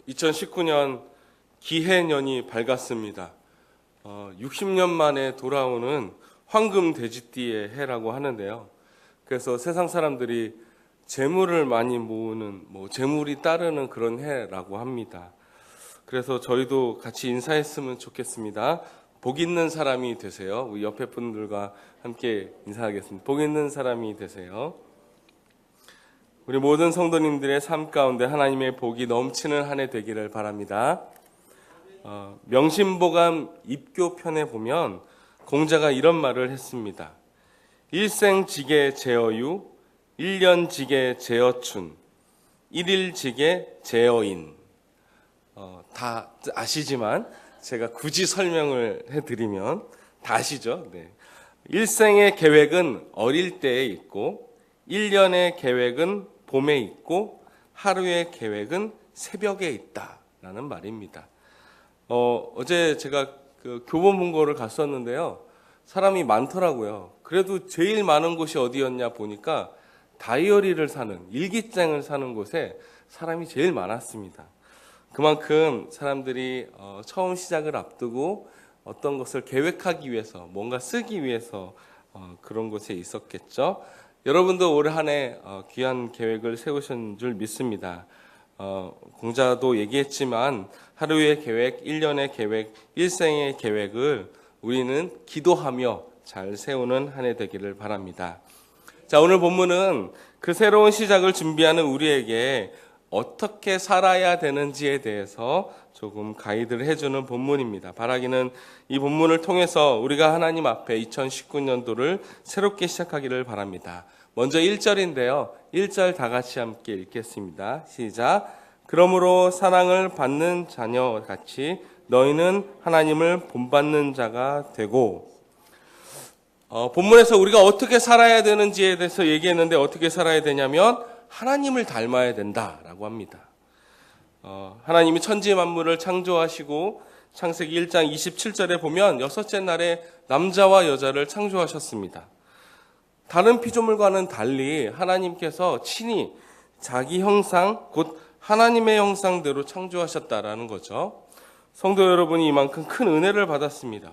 2019년 기해년이 밝았습니다. 60년 만에 돌아오는 황금 돼지띠의 해라고 하는데요. 그래서 세상 사람들이 재물을 많이 모으는, 재물이 따르는 그런 해라고 합니다. 그래서 저희도 같이 인사했으면 좋겠습니다. 복 있는 사람이 되세요. 우리 옆에 분들과 함께 인사하겠습니다. 복 있는 사람이 되세요. 우리 모든 성도님들의 삶 가운데 하나님의 복이 넘치는 한 해 되기를 바랍니다. 명심보감 입교편에 보면 공자가 이런 말을 했습니다. 일생직에 제어유, 일년직에 제어춘, 일일직에 제어인. 다 아시지만 제가 굳이 설명을 해드리면 다 아시죠? 네. 일생의 계획은 어릴 때에 있고 1년의 계획은 봄에 있고 하루의 계획은 새벽에 있다라는 말입니다. 어제 제가 교보문고를 갔었는데요. 사람이 많더라고요. 그래도 제일 많은 곳이 어디였냐 보니까 다이어리를 사는, 일기장을 사는 곳에 사람이 제일 많았습니다. 그만큼 사람들이 처음 시작을 앞두고 어떤 것을 계획하기 위해서, 뭔가 쓰기 위해서 그런 곳에 있었겠죠. 여러분도 올 한 해 귀한 계획을 세우신 줄 믿습니다. 공자도 얘기했지만 하루의 계획, 1년의 계획, 일생의 계획을 우리는 기도하며 잘 세우는 한 해 되기를 바랍니다. 자, 오늘 본문은 그 새로운 시작을 준비하는 우리에게 어떻게 살아야 되는지에 대해서 조금 가이드를 해주는 본문입니다. 바라기는 이 본문을 통해서 우리가 하나님 앞에 2019년도를 새롭게 시작하기를 바랍니다. 먼저 1절인데요. 1절 다 같이 함께 읽겠습니다. 시작. 그러므로 사랑을 받는 자녀같이 너희는 하나님을 본받는 자가 되고. 본문에서 우리가 어떻게 살아야 되는지에 대해서 얘기했는데 어떻게 살아야 되냐면 하나님을 닮아야 된다라고 합니다. 하나님이 천지 만물을 창조하시고 창세기 1장 27절에 보면 여섯째 날에 남자와 여자를 창조하셨습니다. 다른 피조물과는 달리 하나님께서 친히 자기 형상, 곧 하나님의 형상대로 창조하셨다라는 거죠. 성도 여러분이 이만큼 큰 은혜를 받았습니다.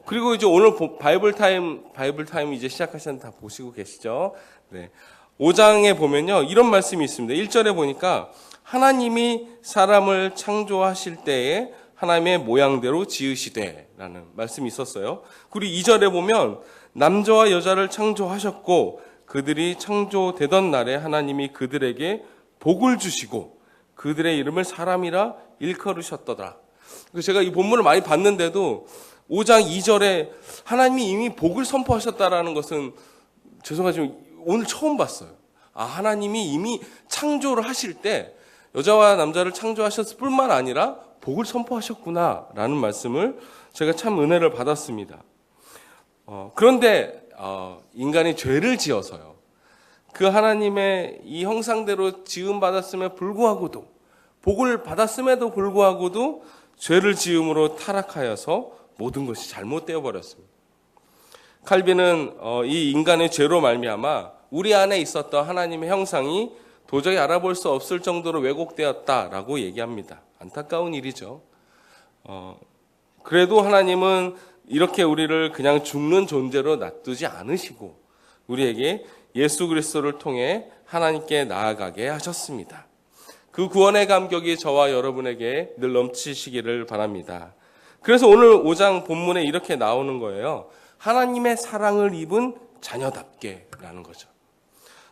그리고 이제 오늘 바이블 타임 이제 시작하셨는데 다 보시고 계시죠? 네. 5장에 보면요, 이런 말씀이 있습니다. 1절에 보니까 하나님이 사람을 창조하실 때에 하나님의 모양대로 지으시되 라는 말씀이 있었어요. 그리고 2절에 보면 남자와 여자를 창조하셨고 그들이 창조되던 날에 하나님이 그들에게 복을 주시고 그들의 이름을 사람이라 일컬으셨더라. 제가 이 본문을 많이 봤는데도 5장 2절에 하나님이 이미 복을 선포하셨다라는 것은 죄송하지만 오늘 처음 봤어요. 하나님이 이미 창조를 하실 때 여자와 남자를 창조하셨을 뿐만 아니라 복을 선포하셨구나라는 말씀을 제가 참 은혜를 받았습니다. 그런데 인간이 죄를 지어서요. 그 하나님의 이 형상대로 지음받았음에 불구하고도, 복을 받았음에도 불구하고도 죄를 지음으로 타락하여서 모든 것이 잘못되어 버렸습니다. 칼빈은 이 인간의 죄로 말미암아 우리 안에 있었던 하나님의 형상이 도저히 알아볼 수 없을 정도로 왜곡되었다라고 얘기합니다. 안타까운 일이죠. 그래도 하나님은 이렇게 우리를 그냥 죽는 존재로 놔두지 않으시고 우리에게 예수 그리스도를 통해 하나님께 나아가게 하셨습니다. 그 구원의 감격이 저와 여러분에게 늘 넘치시기를 바랍니다. 그래서 오늘 5장 본문에 이렇게 나오는 거예요. 하나님의 사랑을 입은 자녀답게라는 거죠.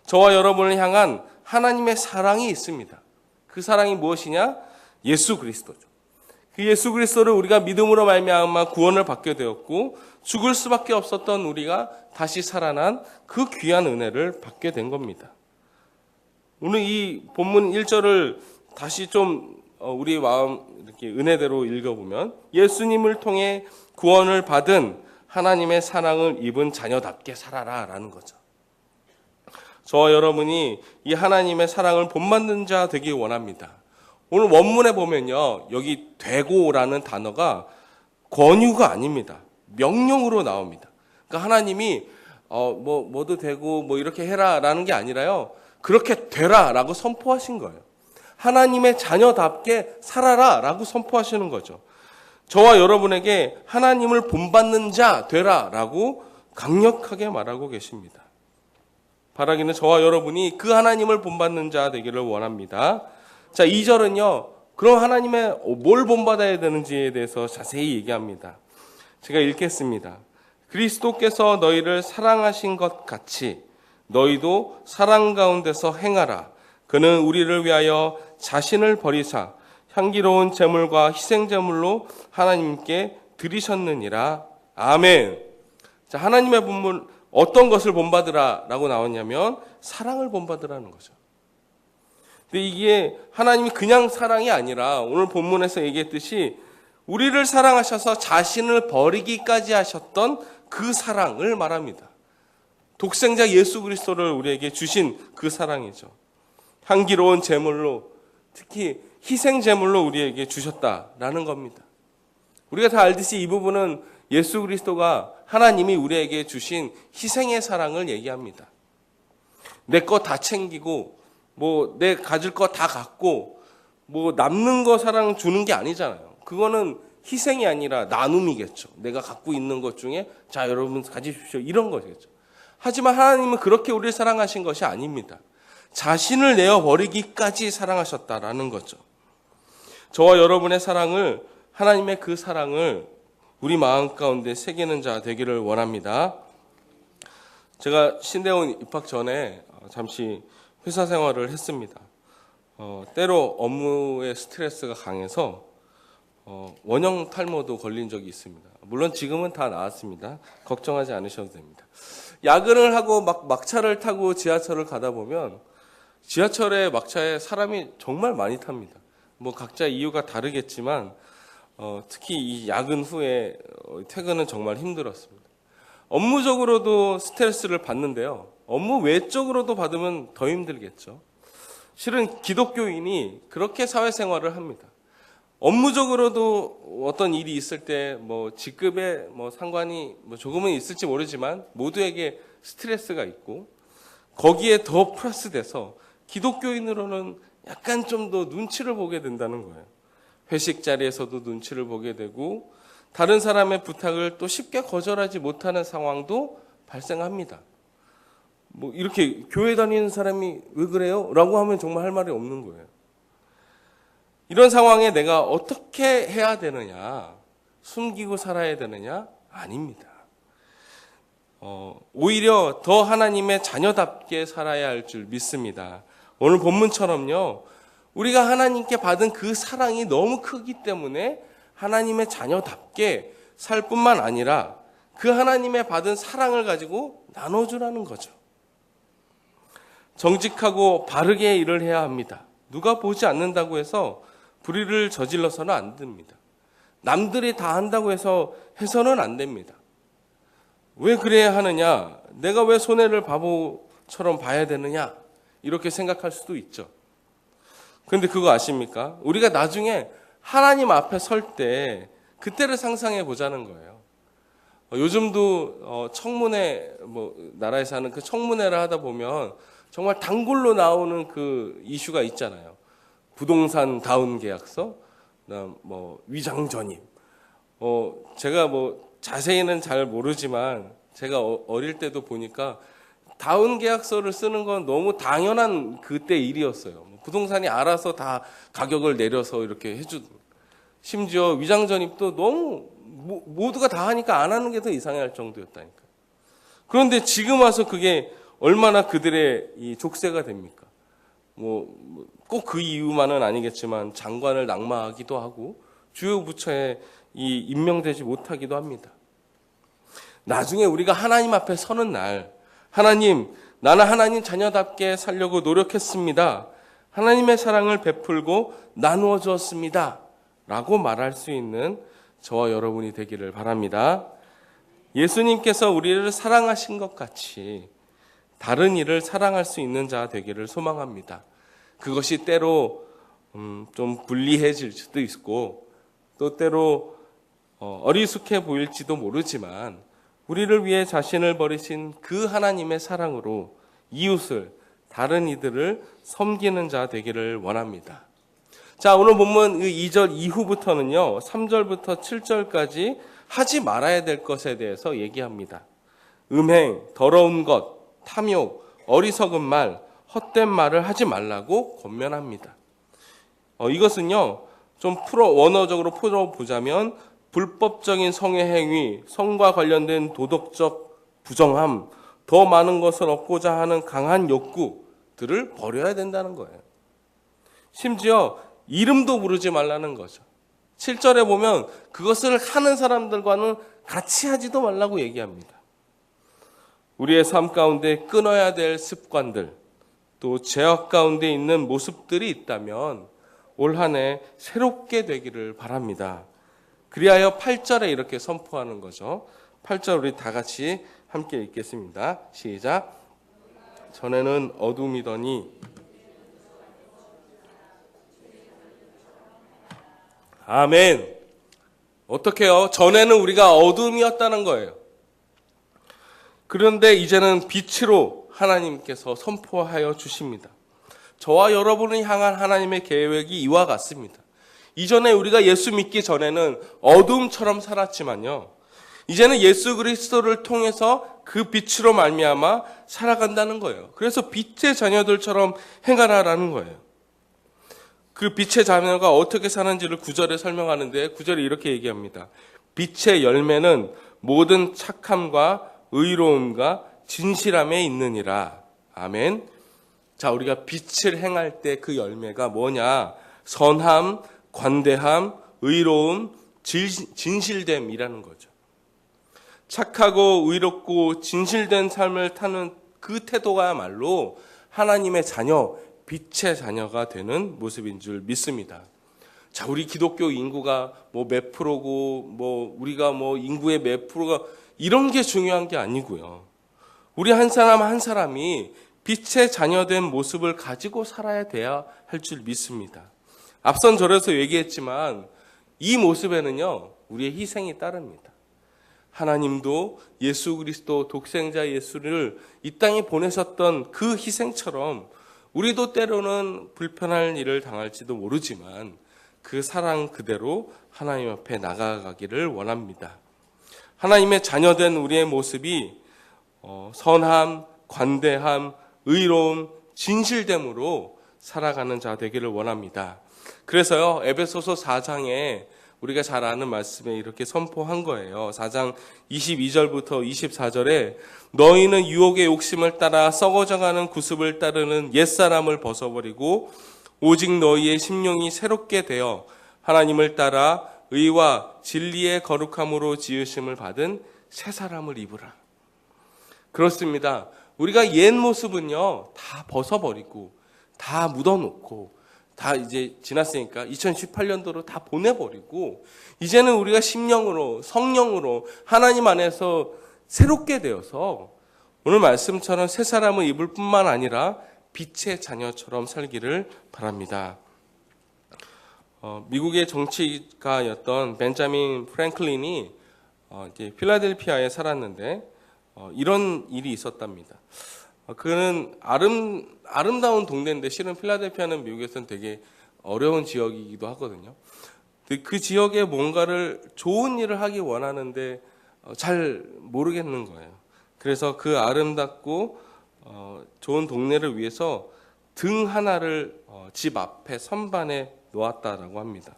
저와 여러분을 향한 하나님의 사랑이 있습니다. 그 사랑이 무엇이냐? 예수 그리스도죠. 그 예수 그리스도를 우리가 믿음으로 말미암아 구원을 받게 되었고 죽을 수밖에 없었던 우리가 다시 살아난 그 귀한 은혜를 받게 된 겁니다. 오늘 이 본문 1절을 다시 좀 우리 마음 이렇게 은혜대로 읽어보면 예수님을 통해 구원을 받은 하나님의 사랑을 입은 자녀답게 살아라라는 거죠. 저와 여러분이 이 하나님의 사랑을 본받는 자 되기 원합니다. 오늘 원문에 보면요, 여기 되고라는 단어가 권유가 아닙니다. 명령으로 나옵니다. 그러니까 하나님이 뭐도 되고 뭐 이렇게 해라라는 게 아니라요, 그렇게 되라라고 선포하신 거예요. 하나님의 자녀답게 살아라 라고 선포하시는 거죠. 저와 여러분에게 하나님을 본받는 자 되라 라고 강력하게 말하고 계십니다. 바라기는 저와 여러분이 그 하나님을 본받는 자 되기를 원합니다. 자, 2절은요. 그럼 하나님의 뭘 본받아야 되는지에 대해서 자세히 얘기합니다. 제가 읽겠습니다. 그리스도께서 너희를 사랑하신 것 같이 너희도 사랑 가운데서 행하라. 그는 우리를 위하여 자신을 버리사 향기로운 제물과 희생제물로 하나님께 드리셨느니라. 아멘. 자, 하나님의 본분 어떤 것을 본받으라 라고 나왔냐면 사랑을 본받으라는 거죠. 근데 이게 하나님이 그냥 사랑이 아니라 오늘 본문에서 얘기했듯이 우리를 사랑하셔서 자신을 버리기까지 하셨던 그 사랑을 말합니다. 독생자 예수 그리스도를 우리에게 주신 그 사랑이죠. 향기로운 제물로, 특히 희생 제물로 우리에게 주셨다라는 겁니다. 우리가 다 알듯이 이 부분은 예수 그리스도가 하나님이 우리에게 주신 희생의 사랑을 얘기합니다. 내 거 다 챙기고 내 가질 거 다 갖고 남는 거 사랑 주는 게 아니잖아요. 그거는 희생이 아니라 나눔이겠죠. 내가 갖고 있는 것 중에 자, 여러분 가지십시오. 이런 거겠죠. 하지만 하나님은 그렇게 우리를 사랑하신 것이 아닙니다. 자신을 내어버리기까지 사랑하셨다라는 거죠. 저와 여러분의 사랑을, 하나님의 그 사랑을 우리 마음 가운데 새기는 자 되기를 원합니다. 제가 신대원 입학 전에 잠시 회사 생활을 했습니다. 때로 업무의 스트레스가 강해서 원형 탈모도 걸린 적이 있습니다. 물론 지금은 다 나았습니다. 걱정하지 않으셔도 됩니다. 야근을 하고 막차를 타고 지하철을 가다 보면 지하철에 막차에 사람이 정말 많이 탑니다. 각자 이유가 다르겠지만 특히 이 야근 후에 퇴근은 정말 힘들었습니다. 업무적으로도 스트레스를 받는데요. 업무 외적으로도 받으면 더 힘들겠죠. 실은 기독교인이 그렇게 사회생활을 합니다. 업무적으로도 어떤 일이 있을 때 직급에 상관이 조금은 있을지 모르지만 모두에게 스트레스가 있고 거기에 더 플러스 돼서 기독교인으로는 약간 좀 더 눈치를 보게 된다는 거예요. 회식 자리에서도 눈치를 보게 되고 다른 사람의 부탁을 또 쉽게 거절하지 못하는 상황도 발생합니다. 이렇게 교회 다니는 사람이 왜 그래요? 라고 하면 정말 할 말이 없는 거예요. 이런 상황에 내가 어떻게 해야 되느냐? 숨기고 살아야 되느냐? 아닙니다. 오히려 더 하나님의 자녀답게 살아야 할 줄 믿습니다. 오늘 본문처럼요. 우리가 하나님께 받은 그 사랑이 너무 크기 때문에 하나님의 자녀답게 살 뿐만 아니라 그 하나님의 받은 사랑을 가지고 나눠주라는 거죠. 정직하고 바르게 일을 해야 합니다. 누가 보지 않는다고 해서 불의를 저질러서는 안 됩니다. 남들이 다 한다고 해서는 안 됩니다. 왜 그래야 하느냐? 내가 왜 손해를 바보처럼 봐야 되느냐? 이렇게 생각할 수도 있죠. 그런데 그거 아십니까? 우리가 나중에 하나님 앞에 설 때 그때를 상상해 보자는 거예요. 요즘도 청문회, 나라에서 하는 그 청문회를 하다 보면 정말 단골로 나오는 그 이슈가 있잖아요. 부동산 다운 계약서, 위장 전입. 제가 자세히는 잘 모르지만 제가 어릴 때도 보니까 다운 계약서를 쓰는 건 너무 당연한 그때 일이었어요. 부동산이 알아서 다 가격을 내려서 이렇게 심지어 위장 전입도 너무 모두가 다 하니까 안 하는 게 더 이상할 정도였다니까. 그런데 지금 와서 그게 얼마나 그들의 이 족쇄가 됩니까? 꼭 그 이유만은 아니겠지만 장관을 낙마하기도 하고 주요 부처에 임명되지 못하기도 합니다. 나중에 우리가 하나님 앞에 서는 날, 하나님, 나는 하나님 자녀답게 살려고 노력했습니다. 하나님의 사랑을 베풀고 나누어 주었습니다. 라고 말할 수 있는 저와 여러분이 되기를 바랍니다. 예수님께서 우리를 사랑하신 것 같이 다른 이를 사랑할 수 있는 자 되기를 소망합니다. 그것이 때로 좀 불리해질 수도 있고 또 때로 어리숙해 보일지도 모르지만 우리를 위해 자신을 버리신 그 하나님의 사랑으로 이웃을 다른 이들을 섬기는 자 되기를 원합니다. 자, 오늘 본문 2절 이후부터는요, 3절부터 7절까지 하지 말아야 될 것에 대해서 얘기합니다. 음행, 더러운 것, 탐욕, 어리석은 말, 헛된 말을 하지 말라고 권면합니다. 이것은요, 좀 원어적으로 풀어보자면 불법적인 성의 행위, 성과 관련된 도덕적 부정함, 더 많은 것을 얻고자 하는 강한 욕구들을 버려야 된다는 거예요. 심지어 이름도 부르지 말라는 거죠. 7절에 보면 그것을 하는 사람들과는 같이 하지도 말라고 얘기합니다. 우리의 삶 가운데 끊어야 될 습관들, 또 죄악 가운데 있는 모습들이 있다면 올 한 해 새롭게 되기를 바랍니다. 그리하여 8절에 이렇게 선포하는 거죠. 8절 우리 다 같이 함께 읽겠습니다. 시작. 전에는 어둠이더니 아멘. 어떻게요? 전에는 우리가 어둠이었다는 거예요. 그런데 이제는 빛으로 하나님께서 선포하여 주십니다. 저와 여러분을 향한 하나님의 계획이 이와 같습니다. 이전에 우리가 예수 믿기 전에는 어둠처럼 살았지만요, 이제는 예수 그리스도를 통해서 그 빛으로 말미암아 살아간다는 거예요. 그래서 빛의 자녀들처럼 행하라라는 거예요. 그 빛의 자녀가 어떻게 사는지를 9절에 설명하는데 9절에 이렇게 얘기합니다. 빛의 열매는 모든 착함과 의로움과 진실함에 있느니라. 아멘. 자, 우리가 빛을 행할 때 그 열매가 뭐냐? 선함, 관대함, 의로움, 진실됨이라는 거죠. 착하고 의롭고 진실된 삶을 타는 그 태도가야말로 하나님의 자녀, 빛의 자녀가 되는 모습인 줄 믿습니다. 자, 우리 기독교 인구가 몇 프로고, 우리가 인구의 몇 프로가 이런 게 중요한 게 아니고요. 우리 한 사람 한 사람이 빛의 자녀된 모습을 가지고 살아야 돼야 할 줄 믿습니다. 앞선 절에서 얘기했지만 이 모습에는요, 우리의 희생이 따릅니다. 하나님도 예수 그리스도 독생자 예수를 이 땅에 보내셨던 그 희생처럼 우리도 때로는 불편할 일을 당할지도 모르지만 그 사랑 그대로 하나님 앞에 나아가기를 원합니다. 하나님의 자녀된 우리의 모습이 선함, 관대함, 의로움, 진실됨으로 살아가는 자 되기를 원합니다. 그래서요, 에베소서 4장에 우리가 잘 아는 말씀에 이렇게 선포한 거예요. 4장 22절부터 24절에 너희는 유혹의 욕심을 따라 썩어져가는 구습을 따르는 옛사람을 벗어버리고 오직 너희의 심령이 새롭게 되어 하나님을 따라 의와 진리의 거룩함으로 지으심을 받은 새 사람을 입으라. 그렇습니다. 우리가 옛 모습은요, 다 벗어버리고 다 묻어놓고 다 이제 지났으니까 2018년도로 다 보내버리고 이제는 우리가 심령으로 성령으로 하나님 안에서 새롭게 되어서 오늘 말씀처럼 새 사람을 입을 뿐만 아니라 빛의 자녀처럼 살기를 바랍니다. 미국의 정치가였던 벤자민 프랭클린이 이제 필라델피아에 살았는데 이런 일이 있었답니다. 그는 아름다운 동네인데 실은 필라델피아는 미국에서는 되게 어려운 지역이기도 하거든요. 그 지역에 뭔가를 좋은 일을 하기 원하는데 잘 모르겠는 거예요. 그래서 그 아름답고 좋은 동네를 위해서 등 하나를 집 앞에 선반에 놓았다라고 합니다.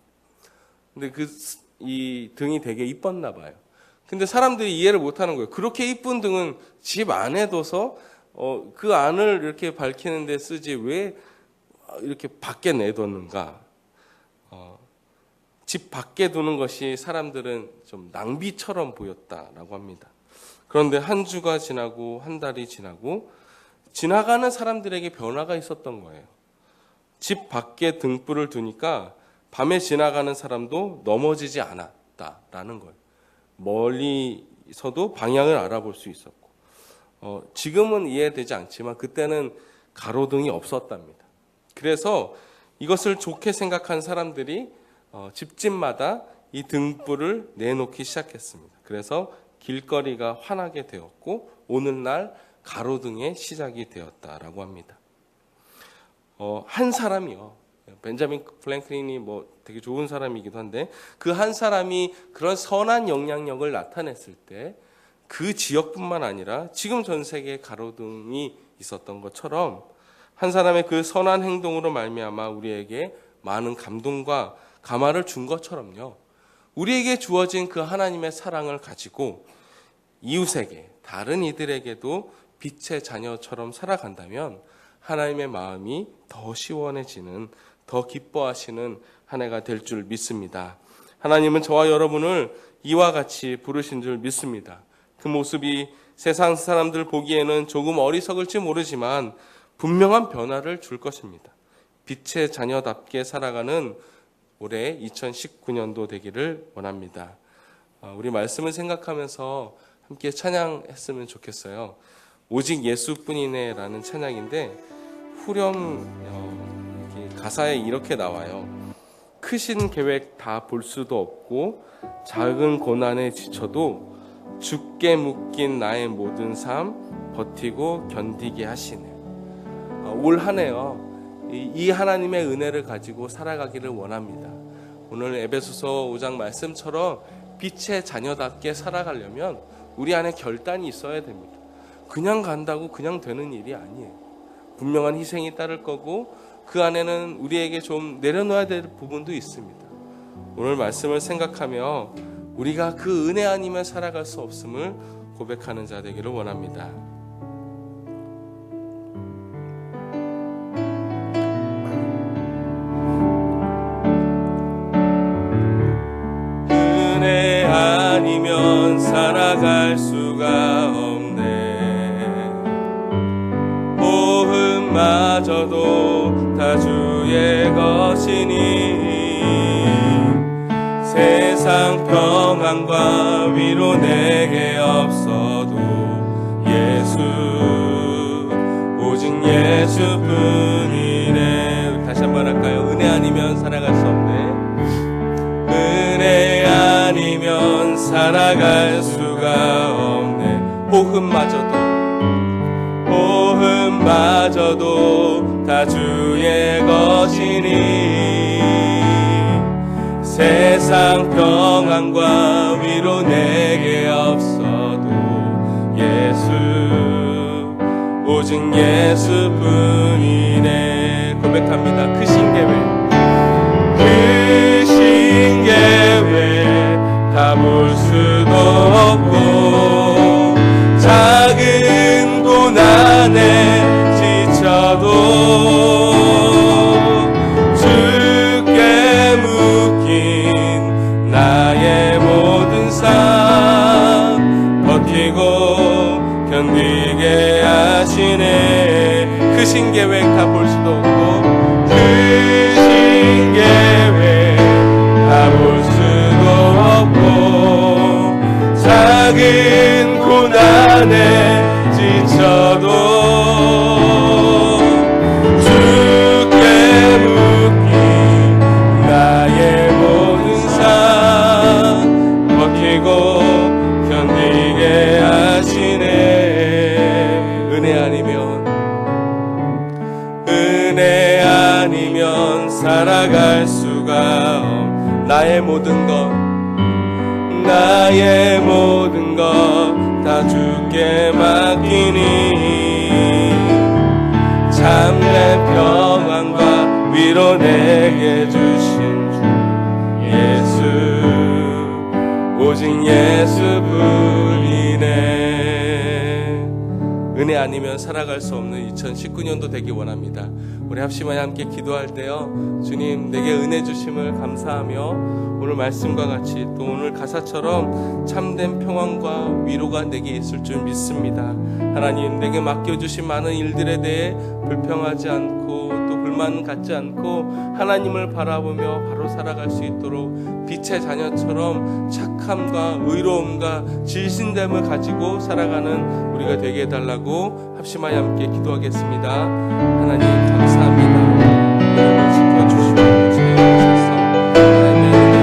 근데 이 등이 되게 이뻤나 봐요. 근데 사람들이 이해를 못하는 거예요. 그렇게 이쁜 등은 집 안에 둬서 그 안을 이렇게 밝히는 데 쓰지 왜 이렇게 밖에 내뒀는가? 집 밖에 두는 것이 사람들은 좀 낭비처럼 보였다라고 합니다. 그런데 한 주가 지나고 한 달이 지나고 지나가는 사람들에게 변화가 있었던 거예요. 집 밖에 등불을 두니까 밤에 지나가는 사람도 넘어지지 않았다라는 거예요. 멀리서도 방향을 알아볼 수 있었고, 지금은 이해되지 않지만 그때는 가로등이 없었답니다. 그래서 이것을 좋게 생각한 사람들이 집집마다 이 등불을 내놓기 시작했습니다. 그래서 길거리가 환하게 되었고 오늘날 가로등의 시작이 되었다라고 합니다. 한 사람이요. 벤자민 프랭클린이 되게 좋은 사람이기도 한데 그 한 사람이 그런 선한 영향력을 나타냈을 때 그 지역뿐만 아니라 지금 전 세계에 가로등이 있었던 것처럼 한 사람의 그 선한 행동으로 말미암아 우리에게 많은 감동과 감화를 준 것처럼요. 우리에게 주어진 그 하나님의 사랑을 가지고 이웃에게 다른 이들에게도 빛의 자녀처럼 살아간다면 하나님의 마음이 더 시원해지는 더 기뻐하시는 한 해가 될 줄 믿습니다. 하나님은 저와 여러분을 이와 같이 부르신 줄 믿습니다. 그 모습이 세상 사람들 보기에는 조금 어리석을지 모르지만 분명한 변화를 줄 것입니다. 빛의 자녀답게 살아가는 올해 2019년도 되기를 원합니다. 우리 말씀을 생각하면서 함께 찬양했으면 좋겠어요. 오직 예수뿐이네 라는 찬양인데 후렴 가사에 이렇게 나와요. 크신 계획 다 볼 수도 없고 작은 고난에 지쳐도 주께 묶인 나의 모든 삶 버티고 견디게 하시네. 올 한 해요. 이 하나님의 은혜를 가지고 살아가기를 원합니다. 오늘 에베소서 5장 말씀처럼 빛의 자녀답게 살아가려면 우리 안에 결단이 있어야 됩니다. 그냥 간다고 그냥 되는 일이 아니에요. 분명한 희생이 따를 거고 그 안에는 우리에게 좀 내려놓아야 될 부분도 있습니다. 오늘 말씀을 생각하며 우리가 그 은혜 아니면 살아갈 수 없음을 고백하는 자 되기를 원합니다. 은혜 아니면 살아갈 수가 없네. 호흡마저도 다 주의 것이니 세상 평안과 위로 내게 없어도 예수 오직 예수뿐이네. 다시 한번 할까요? 은혜 아니면 살아갈 수 없네. 은혜 아니면 살아갈 수가 없네. 호흡마저도 다 주의 것이니 세상 평안과 위로 내게 없어도 예수 오직 예수뿐이네. 고백합니다. 크신 계획 다 볼 수도 없고 작은 고난에 지쳐도 견디게 하시네. 크신 계획 다 볼 수도 없고 크신 계획 다 볼 수도 없고 작은 고난에 지쳐도 주께 묶인 나의 모든 삶 버티고 견디게 하시네. 은혜 아니면 살아갈 수가 없. 나의 모든 것 다 주께 맡기니 참된 평안과 위로 내게 주신 주 예수 오직 예수뿐이네. 은혜 아니면 살아갈 수 없는 2019년도 되기 원합니다. 우리 합심하여 함께 기도할 때요, 주님 내게 은혜 주심을 감사하며 오늘 말씀과 같이 또 오늘 가사처럼 참된 평안과 위로가 내게 있을 줄 믿습니다. 하나님, 내게 맡겨주신 많은 일들에 대해 불평하지 않고 또 불만 갖지 않고 하나님을 바라보며 바로 살아갈 수 있도록 빛의 자녀처럼 착함과 의로움과 진실됨을 가지고 살아가는 우리가 되게 해달라고 합심하여 함께 기도하겠습니다. 하나님 감사합니다. 여러분 지켜주시고 지내주셔서 하나님의 은혜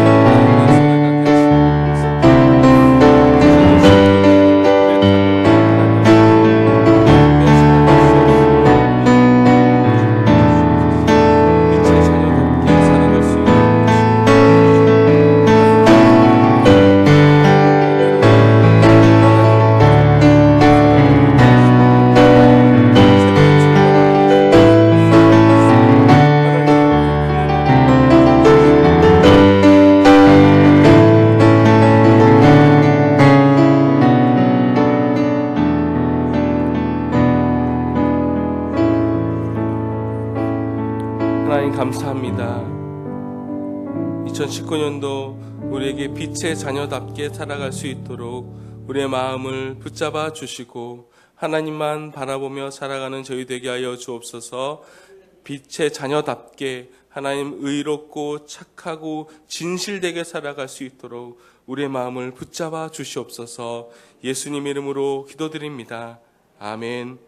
하나님 감사합니다. 2019년도 우리에게 빛의 자녀답게 살아갈 수 있도록 우리의 마음을 붙잡아 주시고 하나님만 바라보며 살아가는 저희 되게 하여 주옵소서. 빛의 자녀답게 하나님 의롭고 착하고 진실되게 살아갈 수 있도록 우리의 마음을 붙잡아 주시옵소서. 예수님 이름으로 기도드립니다. 아멘.